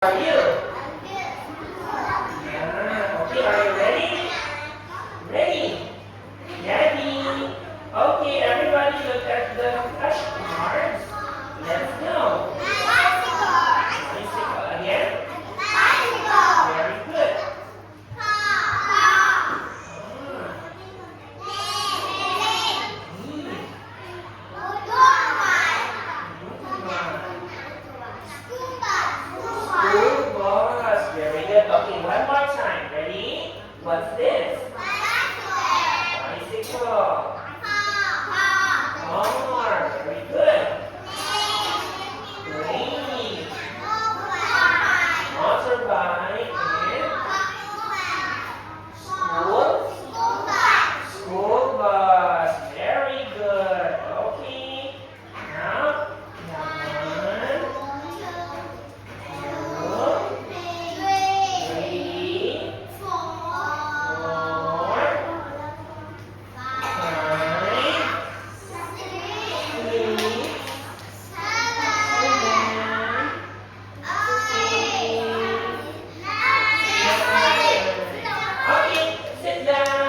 Are you? Okay, are you ready? Ready? Ready? Okay, everybody look at the flashcards. Let's go. Bicycle again. Very good. School bus. Very good. Okay, one more time. Ready? What's this?